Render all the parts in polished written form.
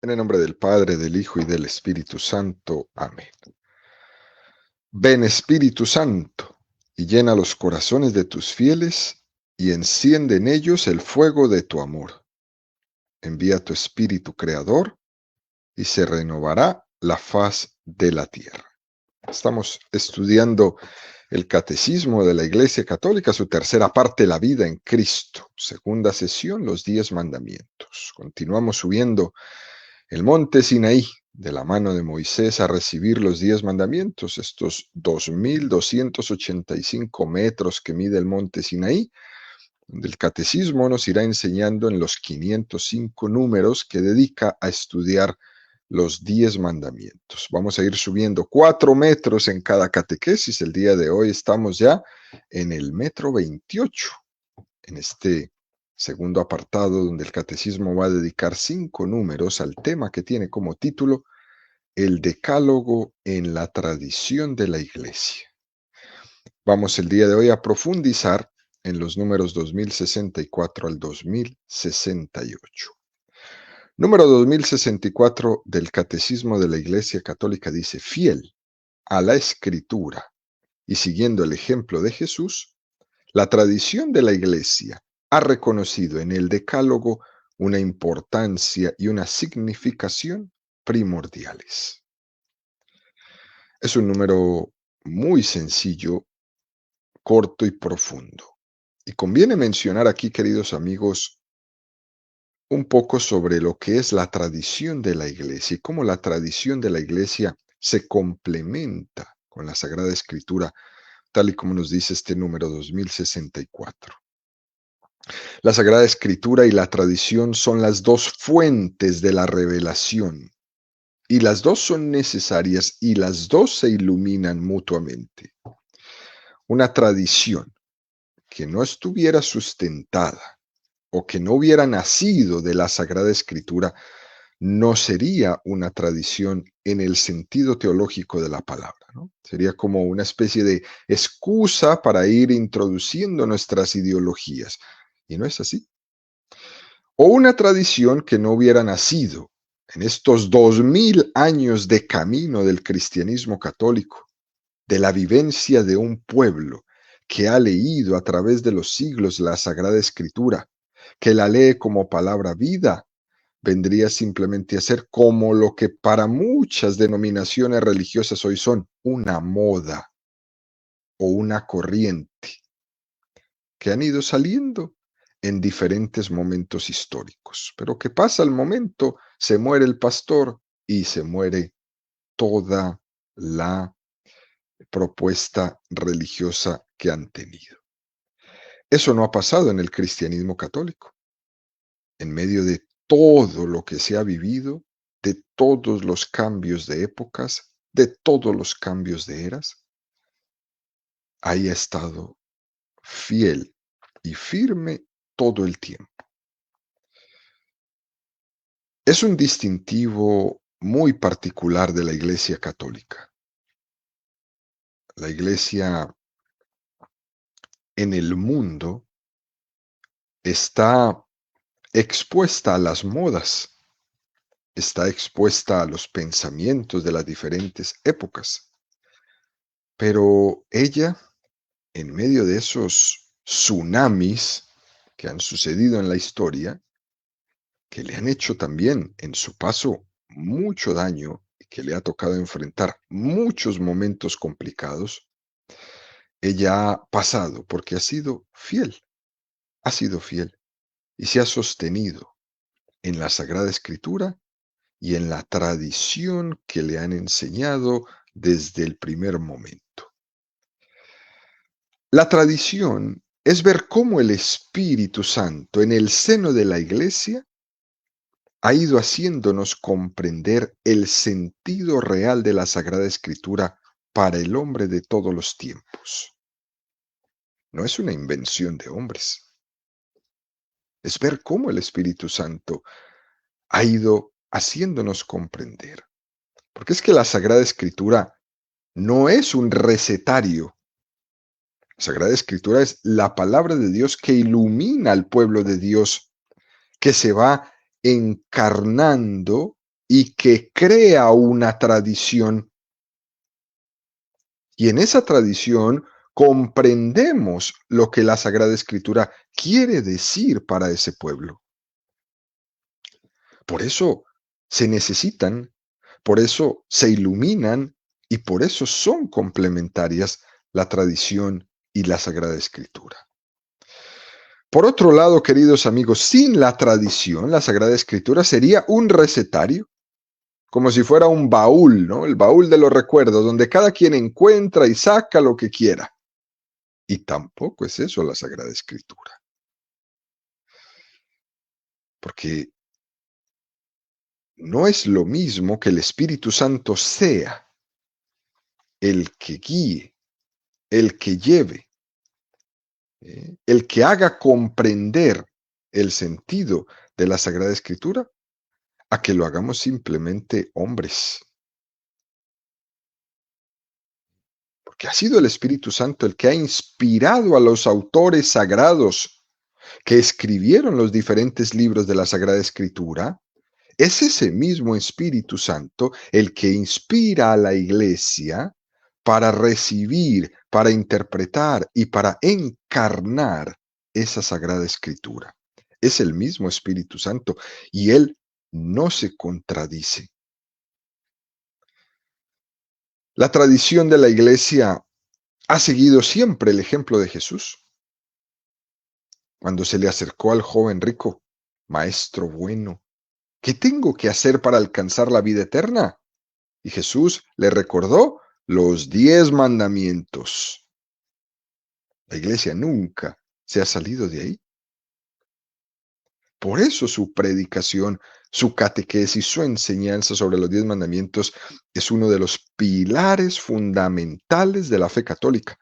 En el nombre del Padre, del Hijo y del Espíritu Santo. Amén. Ven, Espíritu Santo, y llena los corazones de tus fieles, y enciende en ellos el fuego de tu amor. Envía tu Espíritu Creador, y se renovará la faz de la tierra. Estamos estudiando el Catecismo de la Iglesia Católica, su tercera parte, la vida en Cristo. Segunda sesión, los 10 mandamientos. Continuamos subiendo el monte Sinaí, de la mano de Moisés, a recibir los 10 mandamientos, estos 2.285 metros que mide el monte Sinaí, donde el catecismo nos irá enseñando en los 505 números que dedica a estudiar los 10 mandamientos. Vamos a ir subiendo 4 metros en cada catequesis. El día de hoy estamos ya en el metro 28, en este segundo apartado donde el catecismo va a dedicar 5 números al tema que tiene como título El Decálogo en la tradición de la Iglesia. Vamos el día de hoy a profundizar en los números 2064 al 2068. Número 2064 del Catecismo de la Iglesia Católica dice: fiel a la Escritura y siguiendo el ejemplo de Jesús, la tradición de la Iglesia ha reconocido en el Decálogo una importancia y una significación primordiales. Es un número muy sencillo, corto y profundo. Y conviene mencionar aquí, queridos amigos, un poco sobre lo que es la tradición de la Iglesia y cómo la tradición de la Iglesia se complementa con la Sagrada Escritura, tal y como nos dice este número 2064. La Sagrada Escritura y la tradición son las dos fuentes de la revelación, y las dos son necesarias y las dos se iluminan mutuamente. Una tradición que no estuviera sustentada o que no hubiera nacido de la Sagrada Escritura no sería una tradición en el sentido teológico de la palabra, ¿no? Sería como una especie de excusa para ir introduciendo nuestras ideologías. Y no es así. O una tradición que no hubiera nacido en estos 2000 años de camino del cristianismo católico, de la vivencia de un pueblo que ha leído a través de los siglos la Sagrada Escritura, que la lee como palabra vida, vendría simplemente a ser como lo que para muchas denominaciones religiosas hoy son una moda o una corriente que han ido saliendo en diferentes momentos históricos, pero que pasa el momento, se muere el pastor y se muere toda la propuesta religiosa que han tenido. Eso no ha pasado en el cristianismo católico. En medio de todo lo que se ha vivido, de todos los cambios de épocas, de todos los cambios de eras, ahí ha estado fiel y firme todo el tiempo. Es un distintivo muy particular de la Iglesia Católica. La Iglesia en el mundo está expuesta a las modas, está expuesta a los pensamientos de las diferentes épocas, pero ella, en medio de esos tsunamis que han sucedido en la historia, que le han hecho también en su paso mucho daño y que le ha tocado enfrentar muchos momentos complicados, ella ha pasado porque ha sido fiel y se ha sostenido en la Sagrada Escritura y en la tradición que le han enseñado desde el primer momento. La tradición es ver cómo el Espíritu Santo en el seno de la Iglesia ha ido haciéndonos comprender el sentido real de la Sagrada Escritura para el hombre de todos los tiempos. No es una invención de hombres, es ver cómo el Espíritu Santo ha ido haciéndonos comprender. Porque es que la Sagrada Escritura no es un recetario. La Sagrada Escritura es la palabra de Dios que ilumina al pueblo de Dios, que se va encarnando y que crea una tradición. Y en esa tradición comprendemos lo que la Sagrada Escritura quiere decir para ese pueblo. Por eso se necesitan, por eso se iluminan y por eso son complementarias la tradición y la Sagrada Escritura. Por otro lado, queridos amigos, sin la tradición, la Sagrada Escritura sería un recetario, como si fuera un baúl, ¿no? El baúl de los recuerdos, donde cada quien encuentra y saca lo que quiera. Y tampoco es eso la Sagrada Escritura. Porque no es lo mismo que el Espíritu Santo sea el que guíe, el que lleve, el que haga comprender el sentido de la Sagrada Escritura, a que lo hagamos simplemente hombres. Porque ha sido el Espíritu Santo el que ha inspirado a los autores sagrados que escribieron los diferentes libros de la Sagrada Escritura. Es ese mismo Espíritu Santo el que inspira a la Iglesia para recibir, para interpretar y para encarnar esa Sagrada Escritura. Es el mismo Espíritu Santo y Él no se contradice. La tradición de la Iglesia ha seguido siempre el ejemplo de Jesús. Cuando se le acercó al joven rico, Maestro bueno, ¿qué tengo que hacer para alcanzar la vida eterna? Y Jesús le recordó los 10 mandamientos. La Iglesia nunca se ha salido de ahí. Por eso su predicación, su catequesis, su enseñanza sobre los 10 mandamientos es uno de los pilares fundamentales de la fe católica.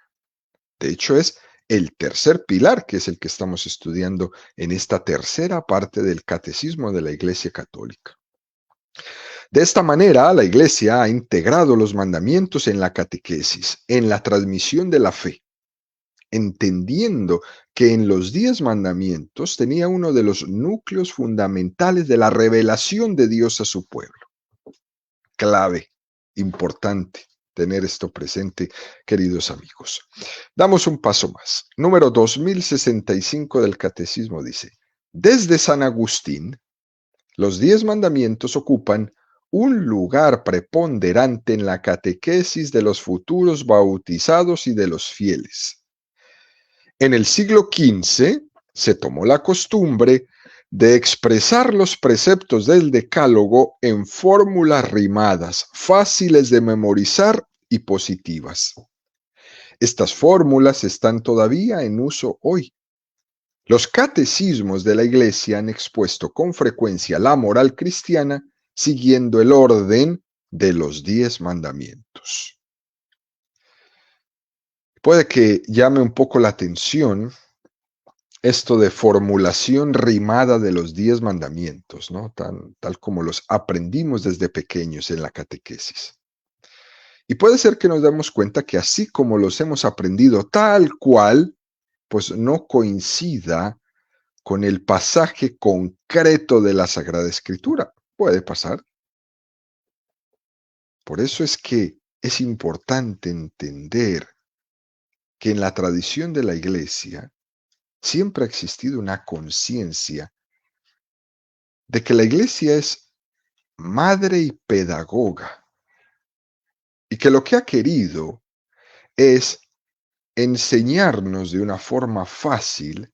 De hecho, es el tercer pilar, que es el que estamos estudiando en esta tercera parte del Catecismo de la Iglesia Católica. De esta manera, la Iglesia ha integrado los mandamientos en la catequesis, en la transmisión de la fe, entendiendo que en los 10 mandamientos tenía uno de los núcleos fundamentales de la revelación de Dios a su pueblo. Clave, importante tener esto presente, queridos amigos. Damos un paso más. Número 2065 del Catecismo dice: desde San Agustín, los 10 mandamientos ocupan un lugar preponderante en la catequesis de los futuros bautizados y de los fieles. En el siglo XV se tomó la costumbre de expresar los preceptos del Decálogo en fórmulas rimadas, fáciles de memorizar y positivas. Estas fórmulas están todavía en uso hoy. Los catecismos de la Iglesia han expuesto con frecuencia la moral cristiana siguiendo el orden de los 10 mandamientos. Puede que llame un poco la atención esto de formulación rimada de los 10 mandamientos, ¿no? Tal como los aprendimos desde pequeños en la catequesis. Y puede ser que nos demos cuenta que así como los hemos aprendido tal cual, pues no coincida con el pasaje concreto de la Sagrada Escritura. Puede pasar. Por eso es que es importante entender que en la tradición de la Iglesia siempre ha existido una conciencia de que la Iglesia es madre y pedagoga y que lo que ha querido es enseñarnos de una forma fácil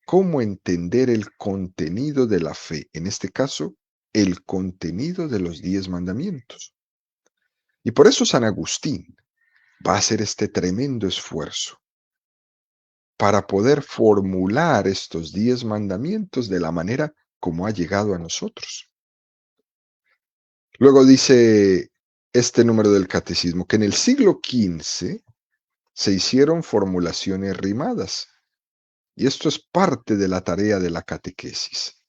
cómo entender el contenido de la fe, en este caso, el contenido de los 10 mandamientos. Y por eso San Agustín va a hacer este tremendo esfuerzo para poder formular estos 10 mandamientos de la manera como ha llegado a nosotros. Luego dice este número del catecismo que en el siglo XV se hicieron formulaciones rimadas. Y esto es parte de la tarea de la catequesis.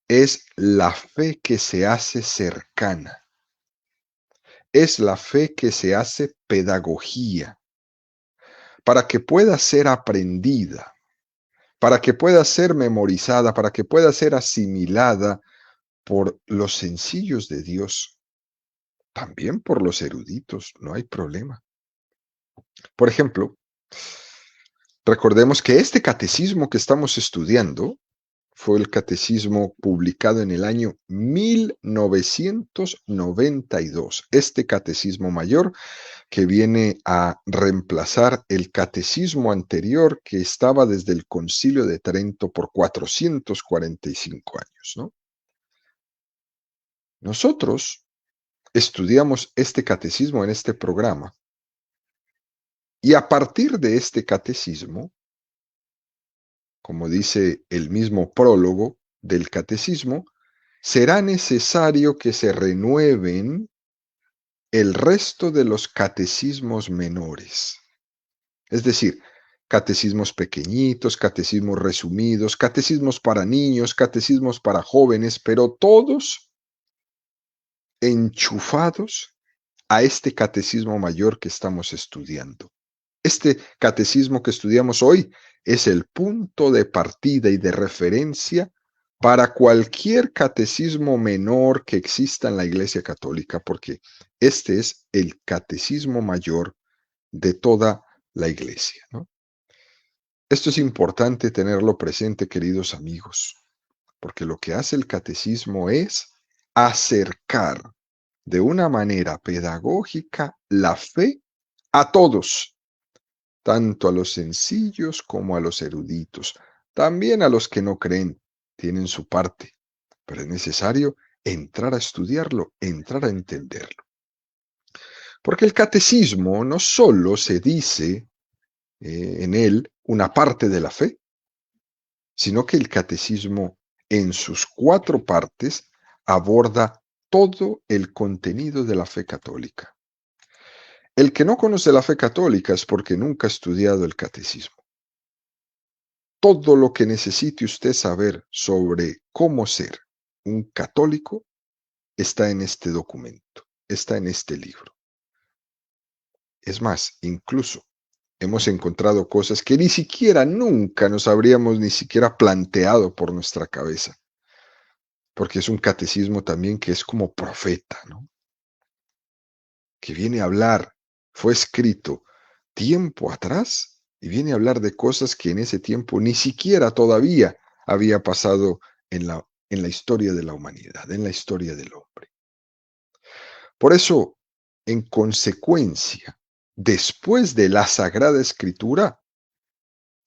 Es la fe que se hace cercana. Es la fe que se hace pedagogía para que pueda ser aprendida, para que pueda ser memorizada, para que pueda ser asimilada por los sencillos de Dios, también por los eruditos, no hay problema. Por ejemplo, recordemos que este catecismo que estamos estudiando fue el catecismo publicado en el año 1992. Este catecismo mayor que viene a reemplazar el catecismo anterior que estaba desde el Concilio de Trento por 445 años, ¿no? Nosotros estudiamos este catecismo en este programa y a partir de este catecismo, como dice el mismo prólogo del catecismo, será necesario que se renueven el resto de los catecismos menores. Es decir, catecismos pequeñitos, catecismos resumidos, catecismos para niños, catecismos para jóvenes, pero todos enchufados a este catecismo mayor que estamos estudiando. Este catecismo que estudiamos hoy es el punto de partida y de referencia para cualquier catecismo menor que exista en la Iglesia Católica, porque este es el catecismo mayor de toda la Iglesia, ¿no? Esto es importante tenerlo presente, queridos amigos, porque lo que hace el catecismo es acercar de una manera pedagógica la fe a todos, tanto a los sencillos como a los eruditos, también a los que no creen, tienen su parte, pero es necesario entrar a estudiarlo, entrar a entenderlo. Porque el catecismo no solo se dice en él una parte de la fe, sino que el catecismo en sus 4 partes aborda todo el contenido de la fe católica. El que no conoce la fe católica es porque nunca ha estudiado el catecismo. Todo lo que necesite usted saber sobre cómo ser un católico está en este documento, está en este libro. Es más, incluso hemos encontrado cosas que ni siquiera nunca nos habríamos ni siquiera planteado por nuestra cabeza, porque es un catecismo también que es como profeta, ¿no? Que viene a hablar, fue escrito tiempo atrás y viene a hablar de cosas que en ese tiempo ni siquiera todavía había pasado en la historia de la humanidad, en la historia del hombre. Por eso, en consecuencia, después de la Sagrada Escritura,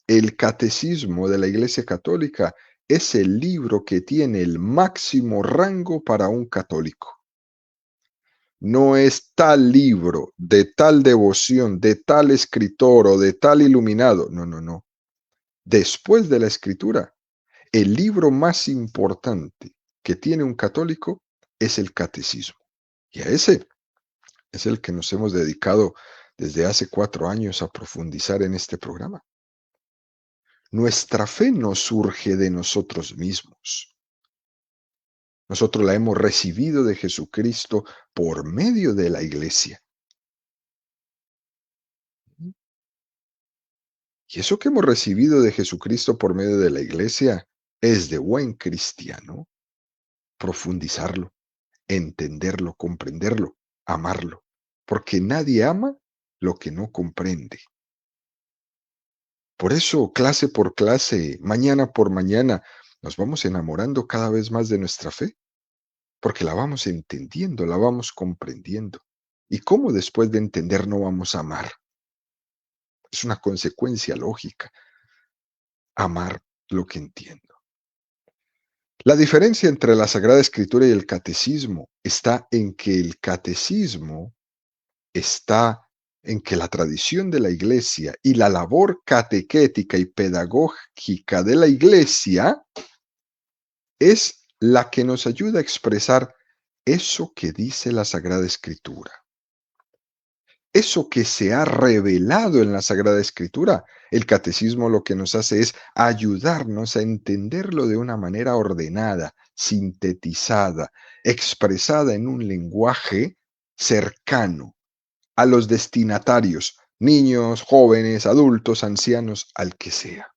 el Catecismo de la Iglesia Católica es el libro que tiene el máximo rango para un católico. No es tal libro, de tal devoción, de tal escritor o de tal iluminado. No, no, no. Después de la Escritura, el libro más importante que tiene un católico es el Catecismo. Y a ese es el que nos hemos dedicado desde hace 4 años a profundizar en este programa. Nuestra fe no surge de nosotros mismos. Nosotros la hemos recibido de Jesucristo por medio de la Iglesia. Y eso que hemos recibido de Jesucristo por medio de la Iglesia es de buen cristiano profundizarlo, entenderlo, comprenderlo, amarlo, porque nadie ama lo que no comprende. Por eso, clase por clase, mañana por mañana, nos vamos enamorando cada vez más de nuestra fe, porque la vamos entendiendo, la vamos comprendiendo. ¿Y cómo después de entender no vamos a amar? Es una consecuencia lógica, amar lo que entiendo. La diferencia entre la Sagrada Escritura y el Catecismo está en que el Catecismo está en que la tradición de la Iglesia y la labor catequética y pedagógica de la Iglesia es la que nos ayuda a expresar eso que dice la Sagrada Escritura. Eso que se ha revelado en la Sagrada Escritura, el catecismo lo que nos hace es ayudarnos a entenderlo de una manera ordenada, sintetizada, expresada en un lenguaje cercano a los destinatarios, niños, jóvenes, adultos, ancianos, al que sea.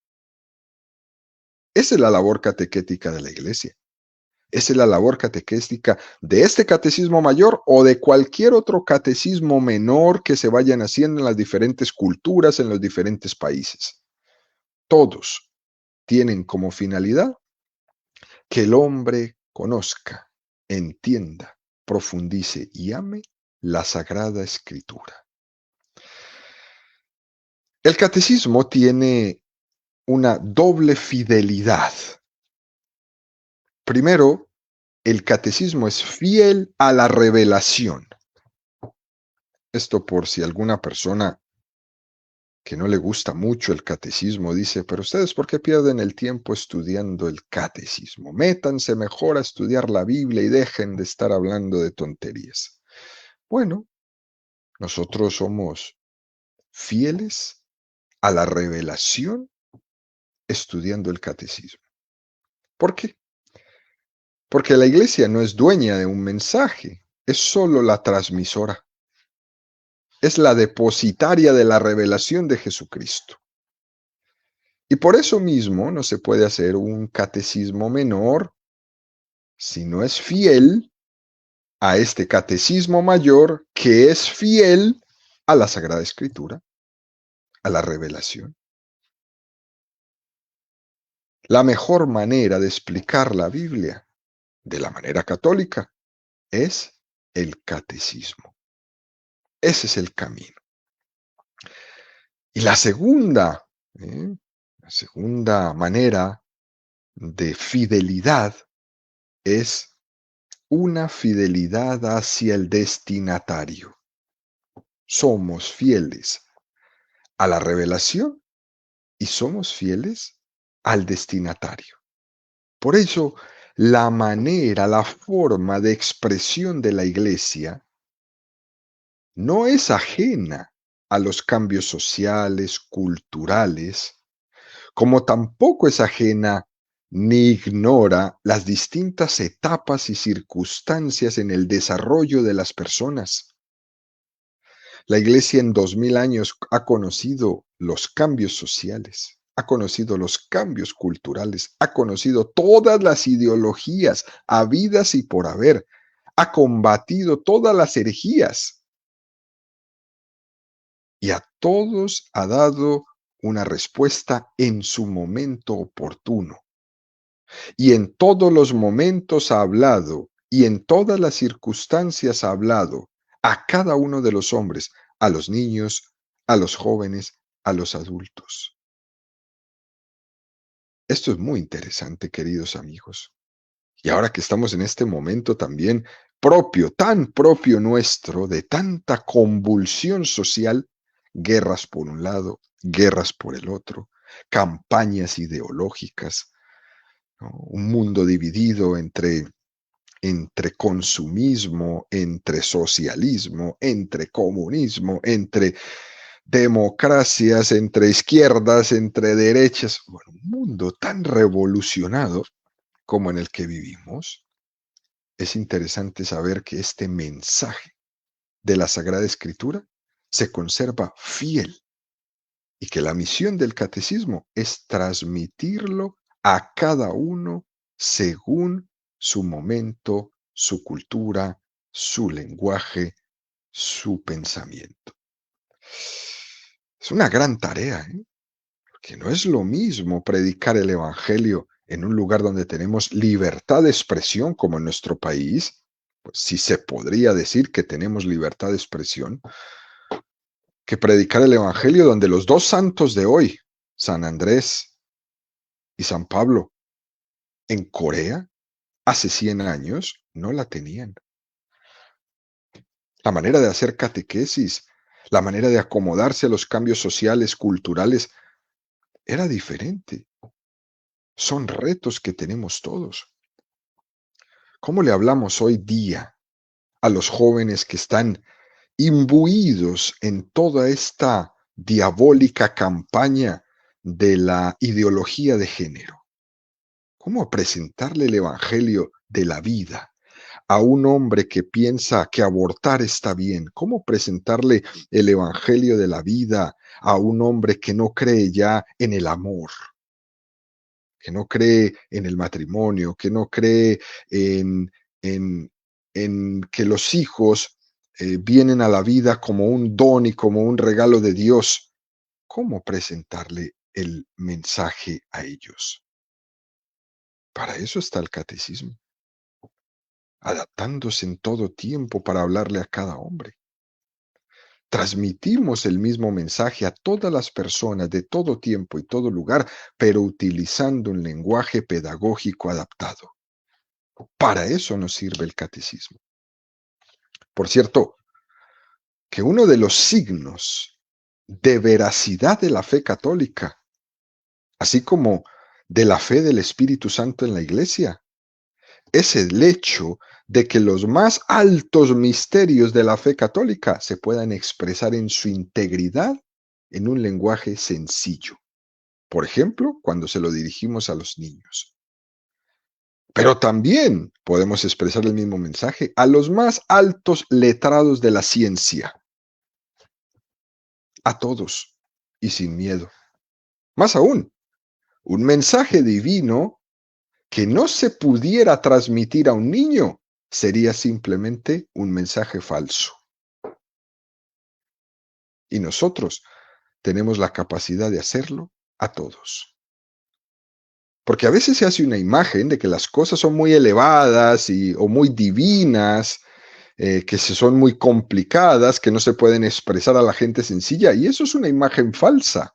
Esa es la labor catequética de la Iglesia. Esa es la labor catequéstica de este catecismo mayor o de cualquier otro catecismo menor que se vayan haciendo en las diferentes culturas, en los diferentes países. Todos tienen como finalidad que el hombre conozca, entienda, profundice y ame la Sagrada Escritura. El catecismo tiene una doble fidelidad. Primero, el catecismo es fiel a la revelación. Esto por si alguna persona que no le gusta mucho el catecismo dice, pero ustedes, ¿por qué pierden el tiempo estudiando el catecismo? Métanse mejor a estudiar la Biblia y dejen de estar hablando de tonterías. Bueno, nosotros somos fieles a la revelación estudiando el catecismo. ¿Por qué? Porque la iglesia no es dueña de un mensaje, es solo la transmisora. Es la depositaria de la revelación de Jesucristo. Y por eso mismo no se puede hacer un catecismo menor si no es fiel a este catecismo mayor que es fiel a la Sagrada Escritura, a la revelación. La mejor manera de explicar la Biblia de la manera católica es el catecismo. Ese es el camino. Y la segunda manera de fidelidad es una fidelidad hacia el destinatario. Somos fieles a la revelación y somos fieles al destinatario. Por eso, la manera, la forma de expresión de la iglesia no es ajena a los cambios sociales, culturales, como tampoco es ajena ni ignora las distintas etapas y circunstancias en el desarrollo de las personas. La Iglesia en 2000 años ha conocido los cambios sociales, ha conocido los cambios culturales, ha conocido todas las ideologías habidas y por haber, ha combatido todas las herejías y a todos ha dado una respuesta en su momento oportuno. Y en todos los momentos ha hablado, y en todas las circunstancias ha hablado a cada uno de los hombres, a los niños, a los jóvenes, a los adultos. Esto es muy interesante, queridos amigos. Y ahora que estamos en este momento también propio, tan propio nuestro, de tanta convulsión social, guerras por un lado, guerras por el otro, campañas ideológicas, ¿no? Un mundo dividido entre consumismo, entre socialismo, entre comunismo, entre democracias, entre izquierdas, entre derechas. Bueno, un mundo tan revolucionado como en el que vivimos. Es interesante saber que este mensaje de la Sagrada Escritura se conserva fiel y que la misión del catecismo es transmitirlo a cada uno según su momento, su cultura, su lenguaje, su pensamiento. Es una gran tarea, porque no es lo mismo predicar el Evangelio en un lugar donde tenemos libertad de expresión como en nuestro país, pues sí se podría decir que tenemos libertad de expresión, que predicar el Evangelio donde los dos santos de hoy, San Andrés y San Pablo, en Corea, hace 100 años, no la tenían. La manera de hacer catequesis, la manera de acomodarse a los cambios sociales, culturales, era diferente. Son retos que tenemos todos. ¿Cómo le hablamos hoy día a los jóvenes que están imbuidos en toda esta diabólica campaña de la ideología de género? ¿Cómo presentarle el Evangelio de la vida a un hombre que piensa que abortar está bien? ¿Cómo presentarle el Evangelio de la vida a un hombre que no cree ya en el amor, que no cree en el matrimonio, que no cree en, en, en que los hijos vienen a la vida como un don y como un regalo de Dios, ¿cómo presentarle el mensaje a ellos? Para eso está el catecismo, adaptándose en todo tiempo para hablarle a cada hombre. Transmitimos el mismo mensaje a todas las personas de todo tiempo y todo lugar, pero utilizando un lenguaje pedagógico adaptado. Para eso nos sirve el catecismo. Por cierto, que uno de los signos de veracidad de la fe católica, así como de la fe del Espíritu Santo en la Iglesia, es el hecho de que los más altos misterios de la fe católica se puedan expresar en su integridad en un lenguaje sencillo. Por ejemplo, cuando se lo dirigimos a los niños. Pero también podemos expresar el mismo mensaje a los más altos letrados de la ciencia. A todos y sin miedo. Más aún, un mensaje divino que no se pudiera transmitir a un niño sería simplemente un mensaje falso. Y nosotros tenemos la capacidad de hacerlo a todos. Porque a veces se hace una imagen de que las cosas son muy elevadas o muy divinas, que son muy complicadas, que no se pueden expresar a la gente sencilla, y eso es una imagen falsa,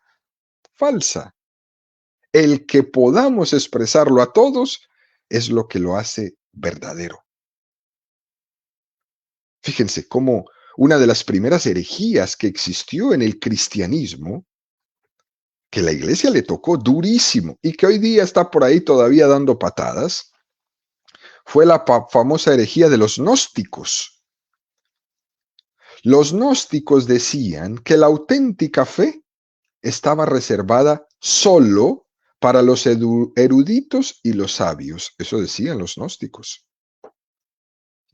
falsa. El que podamos expresarlo a todos es lo que lo hace verdadero. Fíjense cómo una de las primeras herejías que existió en el cristianismo, que la iglesia le tocó durísimo y que hoy día está por ahí todavía dando patadas, fue la famosa herejía de los gnósticos. Los gnósticos decían que la auténtica fe estaba reservada solo para los eruditos y los sabios. Eso decían los gnósticos.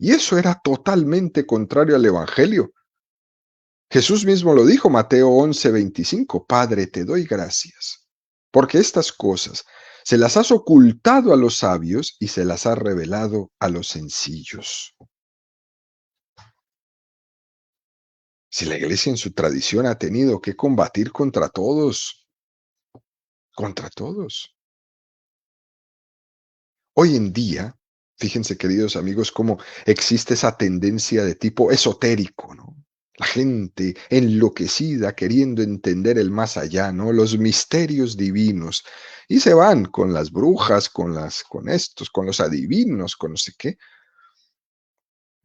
Y eso era totalmente contrario al Evangelio. Jesús mismo lo dijo, Mateo 11:25, Padre, te doy gracias, porque estas cosas se las has ocultado a los sabios y se las has revelado a los sencillos. Si la iglesia en su tradición ha tenido que combatir contra todos, contra todos. Hoy en día, fíjense queridos amigos, cómo existe esa tendencia de tipo esotérico, ¿no? La gente enloquecida queriendo entender el más allá, ¿no? Los misterios divinos. Y se van con las brujas, con estos, con los adivinos, con no sé qué,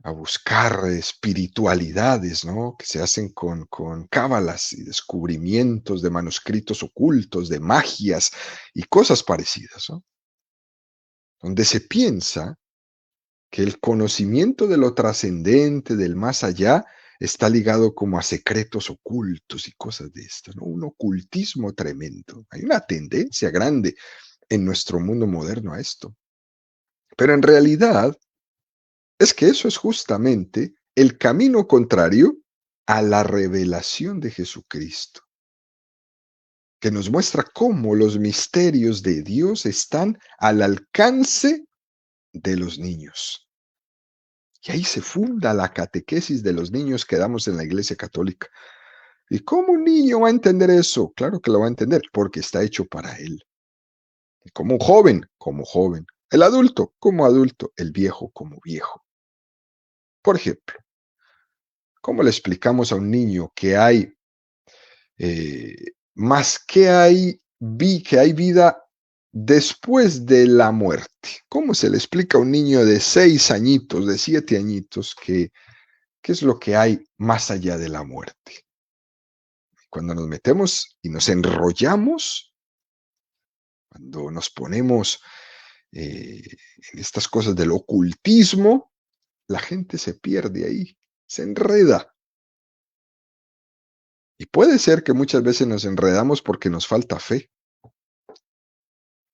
a buscar espiritualidades, ¿no? Que se hacen con cábalas y descubrimientos de manuscritos ocultos, de magias y cosas parecidas, ¿no? Donde se piensa que el conocimiento de lo trascendente, del más allá, está ligado como a secretos ocultos y cosas de esto, ¿no? Un ocultismo tremendo. Hay una tendencia grande en nuestro mundo moderno a esto. Pero en realidad es que eso es justamente el camino contrario a la revelación de Jesucristo, que nos muestra cómo los misterios de Dios están al alcance de los niños. Y ahí se funda la catequesis de los niños que damos en la Iglesia Católica. ¿Y cómo un niño va a entender eso? Claro que lo va a entender, porque está hecho para él. Y como un joven, como joven. El adulto, como adulto. El viejo, como viejo. Por ejemplo, ¿cómo le explicamos a un niño que hay más que hay vida después de la muerte? ¿Cómo se le explica a un niño de 6 añitos, de 7 añitos, qué es lo que hay más allá de la muerte? Cuando nos metemos y nos enrollamos, cuando nos ponemos en estas cosas del ocultismo, la gente se pierde ahí, se enreda. Y puede ser que muchas veces nos enredamos porque nos falta fe.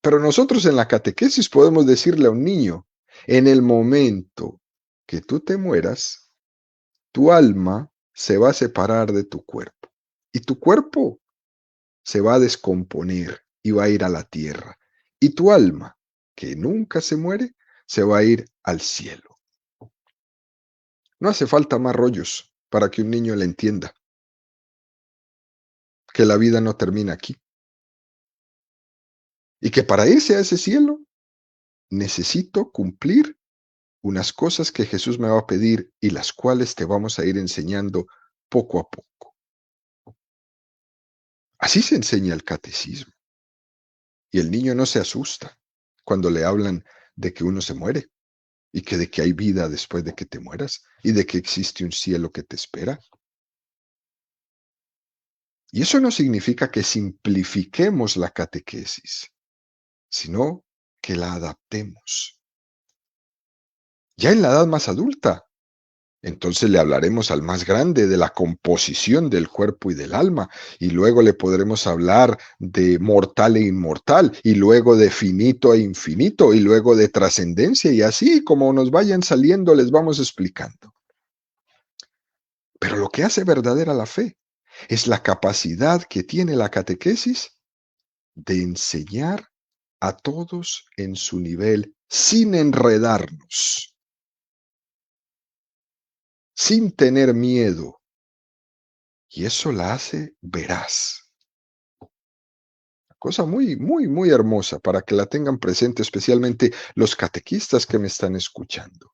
Pero nosotros en la catequesis podemos decirle a un niño, en el momento que tú te mueras, tu alma se va a separar de tu cuerpo. Y tu cuerpo se va a descomponer y va a ir a la tierra. y tu alma, que nunca se muere, se va a ir al cielo. No hace falta más rollos para que un niño le entienda que la vida no termina aquí y que para irse a ese cielo necesito cumplir unas cosas que Jesús me va a pedir y las cuales te vamos a ir enseñando poco a poco. Así se enseña el catecismo. Y el niño no se asusta cuando le hablan de que uno se muere y que de que hay vida después de que te mueras y de que existe un cielo que te espera. Y eso no significa que simplifiquemos la catequesis, sino que la adaptemos. Ya en la edad más adulta, entonces le hablaremos al más grande de la composición del cuerpo y del alma, y luego le podremos hablar de mortal e inmortal, y luego de finito e infinito, y luego de trascendencia, y así como nos vayan saliendo les vamos explicando. Pero lo que hace verdadera la fe es la capacidad que tiene la catequesis de enseñar a todos en su nivel sin enredarnos, sin tener miedo. Y eso la hace veraz. Cosa muy, muy, muy hermosa para que la tengan presente, especialmente los catequistas que me están escuchando.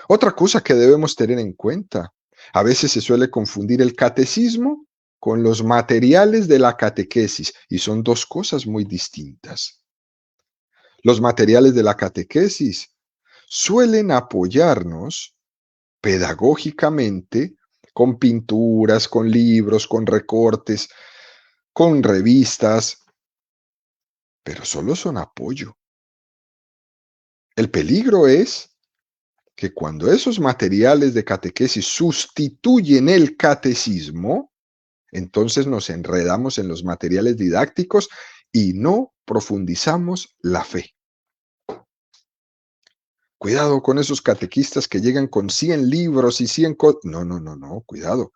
Otra cosa que debemos tener en cuenta, a veces se suele confundir el catecismo con los materiales de la catequesis, y son dos cosas muy distintas. Los materiales de la catequesis suelen apoyarnos pedagógicamente con pinturas, con libros, con recortes, con revistas, pero solo son apoyo. El peligro es que cuando esos materiales de catequesis sustituyen el catecismo, entonces nos enredamos en los materiales didácticos y no profundizamos la fe. Cuidado con esos catequistas que llegan con 100 libros y 100 cosas. No, no, no, no, cuidado.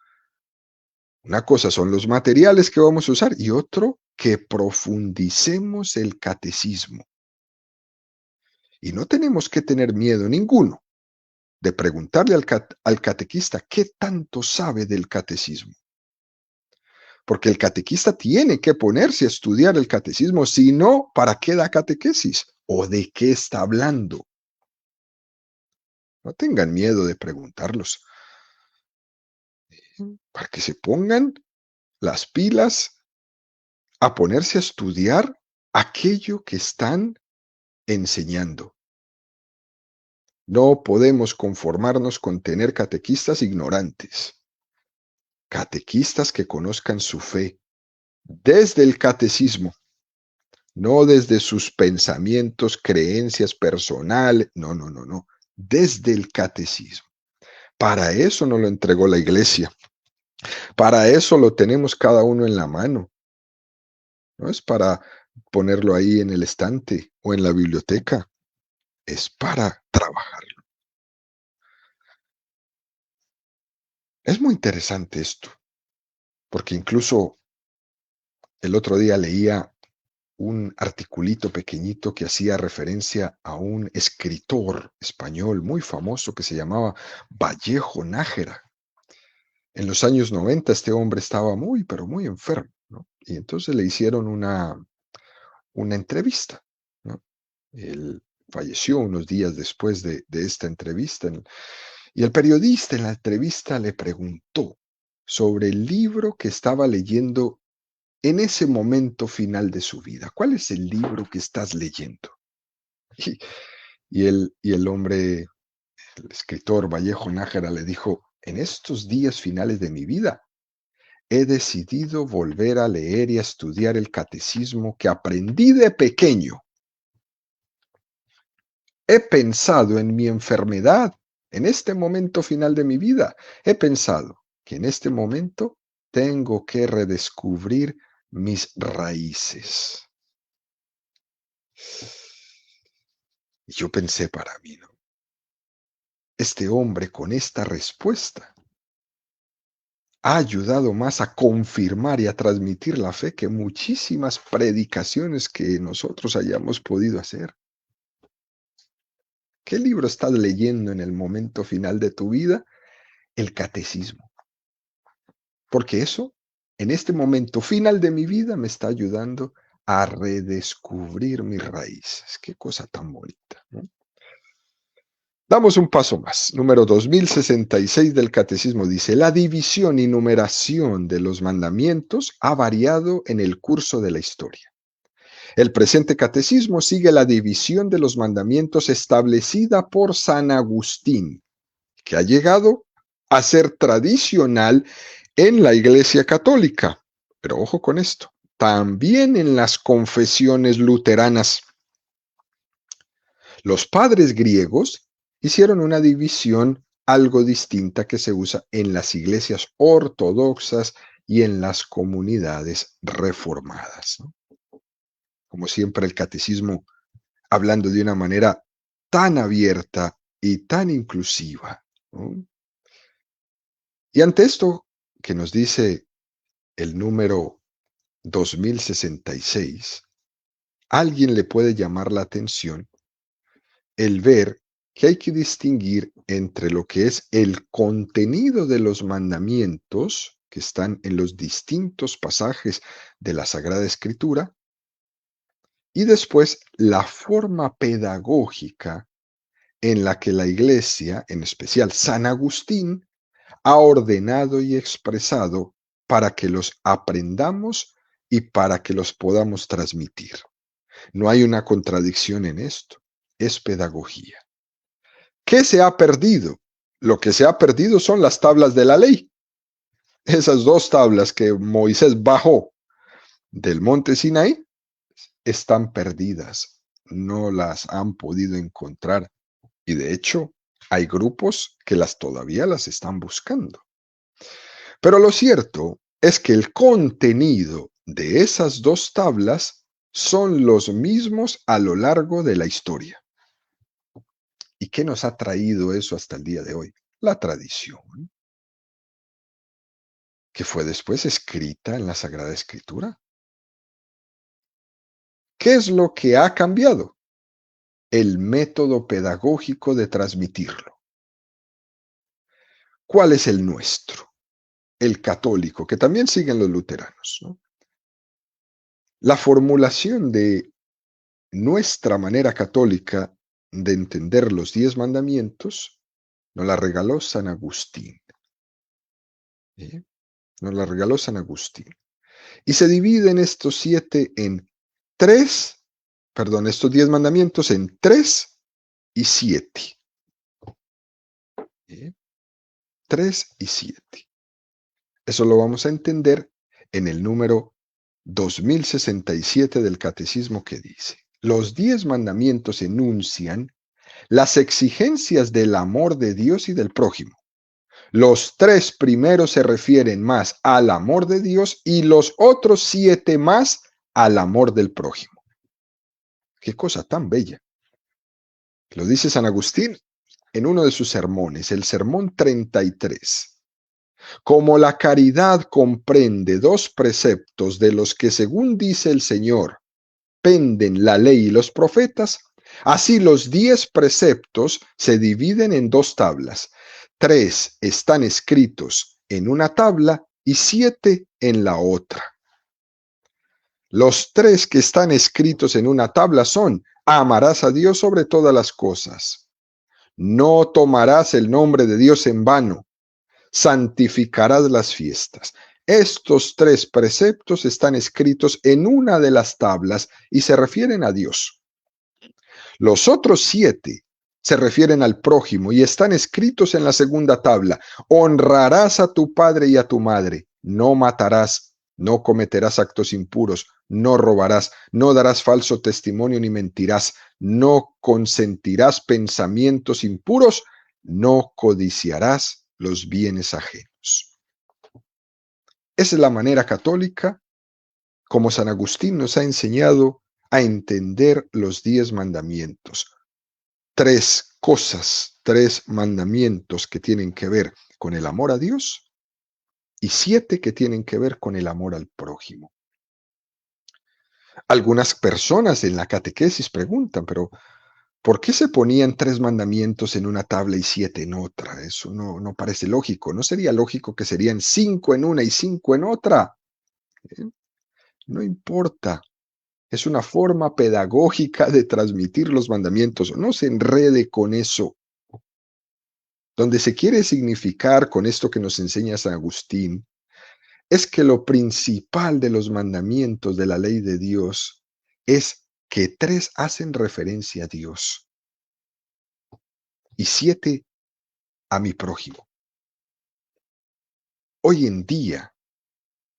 Una cosa son los materiales que vamos a usar y otro que profundicemos el catecismo. Y no tenemos que tener miedo ninguno de preguntarle al catequista qué tanto sabe del catecismo. Porque el catequista tiene que ponerse a estudiar el catecismo, si no, ¿para qué da catequesis? ¿O de qué está hablando? No tengan miedo de preguntarlos, para que se pongan las pilas a ponerse a estudiar aquello que están enseñando. No podemos conformarnos con tener catequistas ignorantes, catequistas que conozcan su fe desde el catecismo, no desde sus pensamientos, creencias personales, no, no, no, no, desde el catecismo. Para eso nos lo entregó la iglesia, para eso lo tenemos cada uno en la mano, no es para ponerlo ahí en el estante o en la biblioteca, es para trabajarlo. Es muy interesante esto, porque incluso el otro día leía un articulito pequeñito que hacía referencia a un escritor español muy famoso que se llamaba Vallejo Nájera. En los años 90 este hombre estaba muy, pero muy enfermo, ¿no? Y entonces le hicieron una entrevista, ¿no? Él falleció unos días después de esta entrevista y el periodista en la entrevista le preguntó sobre el libro que estaba leyendo en ese momento final de su vida. ¿Cuál es el libro que estás leyendo? Y, y el hombre, el escritor Vallejo Nájera, le dijo, en estos días finales de mi vida, he decidido volver a leer y a estudiar el catecismo que aprendí de pequeño. He pensado en mi enfermedad, en este momento final de mi vida. He pensado que en este momento tengo que redescubrir mis raíces. Y yo pensé para mí, ¿no? Este hombre con esta respuesta ha ayudado más a confirmar y a transmitir la fe que muchísimas predicaciones que nosotros hayamos podido hacer. ¿Qué libro estás leyendo en el momento final de tu vida? El catecismo. Porque eso, en este momento final de mi vida, me está ayudando a redescubrir mis raíces. Qué cosa tan bonita, ¿no? Damos un paso más. Número 2066 del Catecismo dice, la división y numeración de los mandamientos ha variado en el curso de la historia. El presente catecismo sigue la división de los mandamientos establecida por San Agustín, que ha llegado a ser tradicional en la Iglesia Católica. Pero ojo con esto, también en las confesiones luteranas. Los padres griegos hicieron una división algo distinta que se usa en las iglesias ortodoxas y en las comunidades reformadas, ¿no? Como siempre, el catecismo hablando de una manera tan abierta y tan inclusiva, ¿no? Y ante esto que nos dice el número 2066, alguien le puede llamar la atención el ver que hay que distinguir entre lo que es el contenido de los mandamientos que están en los distintos pasajes de la Sagrada Escritura y después la forma pedagógica en la que la Iglesia, en especial San Agustín, ha ordenado y expresado para que los aprendamos y para que los podamos transmitir. No hay una contradicción en esto, es pedagogía. ¿Qué se ha perdido? Lo que se ha perdido son las tablas de la ley. Esas dos tablas que Moisés bajó del monte Sinaí están perdidas, no las han podido encontrar. Y de hecho, hay grupos que todavía las están buscando. Pero lo cierto es que el contenido de esas dos tablas son los mismos a lo largo de la historia. ¿Y qué nos ha traído eso hasta el día de hoy? La tradición, que fue después escrita en la Sagrada Escritura. ¿Qué es lo que ha cambiado? El método pedagógico de transmitirlo. ¿Cuál es el nuestro? El católico, que también siguen los luteranos, ¿no? La formulación de nuestra manera católica de entender los 10 mandamientos nos la regaló San Agustín. ¿Sí? Nos la regaló San Agustín. Y se dividen estos 10 mandamientos en 3 y 7. ¿Sí? 3 y 7. Eso lo vamos a entender en el número 2067 del Catecismo que dice, los 10 mandamientos enuncian las exigencias del amor de Dios y del prójimo. Los 3 primeros se refieren más al amor de Dios y los otros 7 más al amor del prójimo. Qué cosa tan bella. Lo dice San Agustín en uno de sus sermones, el Sermón 33. Como la caridad comprende 2 preceptos de los que, según dice el Señor, penden la ley y los profetas, así los 10 preceptos se dividen en 2 tablas. 3 están escritos en una tabla y 7 en la otra. Los 3 que están escritos en una tabla son: amarás a Dios sobre todas las cosas, no tomarás el nombre de Dios en vano, santificarás las fiestas. Estos 3 preceptos están escritos en una de las tablas y se refieren a Dios. Los otros 7 se refieren al prójimo y están escritos en la segunda tabla. Honrarás a tu padre y a tu madre, no matarás, no cometerás actos impuros, no robarás, no darás falso testimonio ni mentirás, no consentirás pensamientos impuros, no codiciarás los bienes ajenos. Esa es la manera católica como San Agustín nos ha enseñado a entender los 10 mandamientos. 3 cosas, 3 mandamientos que tienen que ver con el amor a Dios, y 7 que tienen que ver con el amor al prójimo. Algunas personas en la catequesis preguntan, pero ¿por qué se ponían 3 mandamientos en una tabla y 7 en otra? Eso no parece lógico. ¿No sería lógico que serían 5 en una y 5 en otra? ¿Eh? No importa. Es una forma pedagógica de transmitir los mandamientos. No se enrede con eso. Donde se quiere significar con esto que nos enseña San Agustín, es que lo principal de los mandamientos de la ley de Dios es que 3 hacen referencia a Dios y 7 a mi prójimo. Hoy en día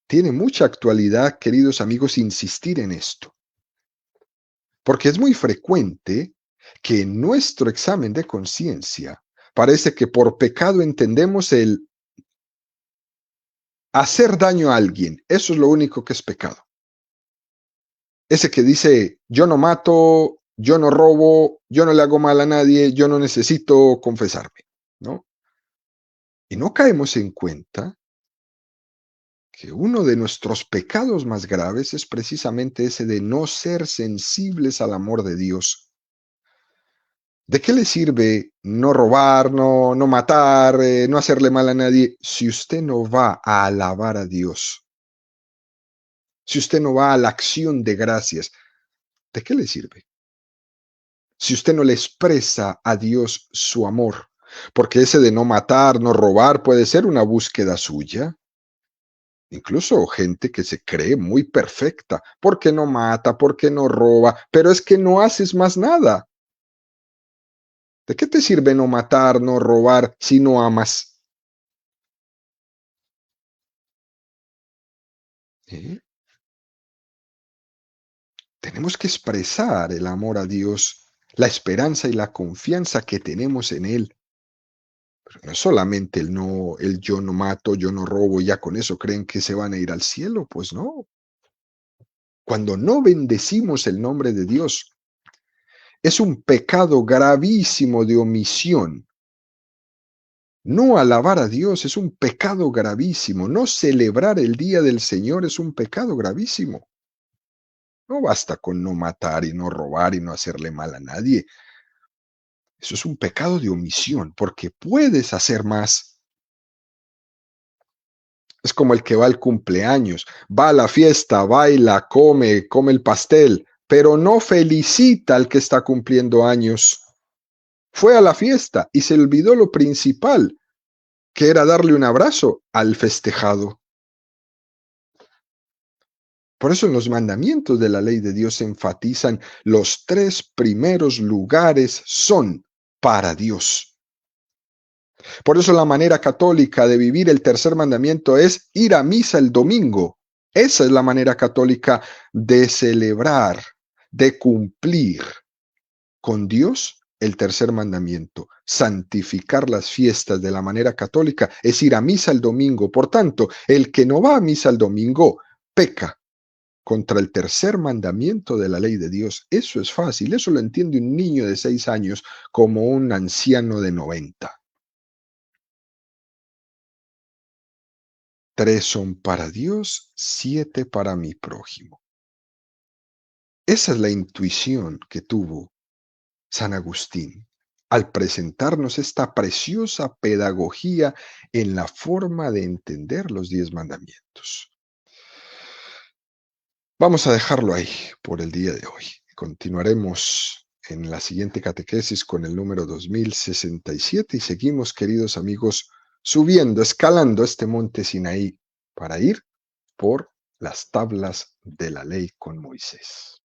tiene mucha actualidad, queridos amigos, insistir en esto, porque es muy frecuente que en nuestro examen de conciencia parece que por pecado entendemos el hacer daño a alguien. Eso es lo único que es pecado. Ese que dice, yo no mato, yo no robo, yo no le hago mal a nadie, yo no necesito confesarme, ¿no? Y no caemos en cuenta que uno de nuestros pecados más graves es precisamente ese de no ser sensibles al amor de Dios. ¿De qué le sirve no robar, no matar, no hacerle mal a nadie si usted no va a alabar a Dios? Si usted no va a la acción de gracias, ¿de qué le sirve? Si usted no le expresa a Dios su amor, porque ese de no matar, no robar, puede ser una búsqueda suya. Incluso gente que se cree muy perfecta, porque no mata, porque no roba, pero es que no haces más nada. ¿De qué te sirve no matar, no robar, si no amas? ¿Eh? Tenemos que expresar el amor a Dios, la esperanza y la confianza que tenemos en Él. Pero no es solamente el yo no mato, yo no robo, ya con eso creen que se van a ir al cielo, pues no. Cuando no bendecimos el nombre de Dios, es un pecado gravísimo de omisión. No alabar a Dios es un pecado gravísimo. No celebrar el día del Señor es un pecado gravísimo. No basta con no matar y no robar y no hacerle mal a nadie. Eso es un pecado de omisión, porque puedes hacer más. Es como el que va al cumpleaños, va a la fiesta, baila, come el pastel, pero no felicita al que está cumpliendo años. Fue a la fiesta y se olvidó lo principal, que era darle un abrazo al festejado. Por eso en los mandamientos de la ley de Dios se enfatizan los 3 primeros lugares son para Dios. Por eso la manera católica de vivir el tercer mandamiento es ir a misa el domingo. Esa es la manera católica de celebrar, de cumplir con Dios el tercer mandamiento. Santificar las fiestas de la manera católica es ir a misa el domingo. Por tanto, el que no va a misa el domingo peca contra el tercer mandamiento de la ley de Dios. Eso es fácil, eso lo entiende un niño de 6 años como un anciano de 90. 3 son para Dios, 7 para mi prójimo. Esa es la intuición que tuvo San Agustín al presentarnos esta preciosa pedagogía en la forma de entender los 10 mandamientos. Vamos a dejarlo ahí por el día de hoy. Continuaremos en la siguiente catequesis con el número 2067 y seguimos, queridos amigos, subiendo, escalando este monte Sinaí para ir por las tablas de la ley con Moisés.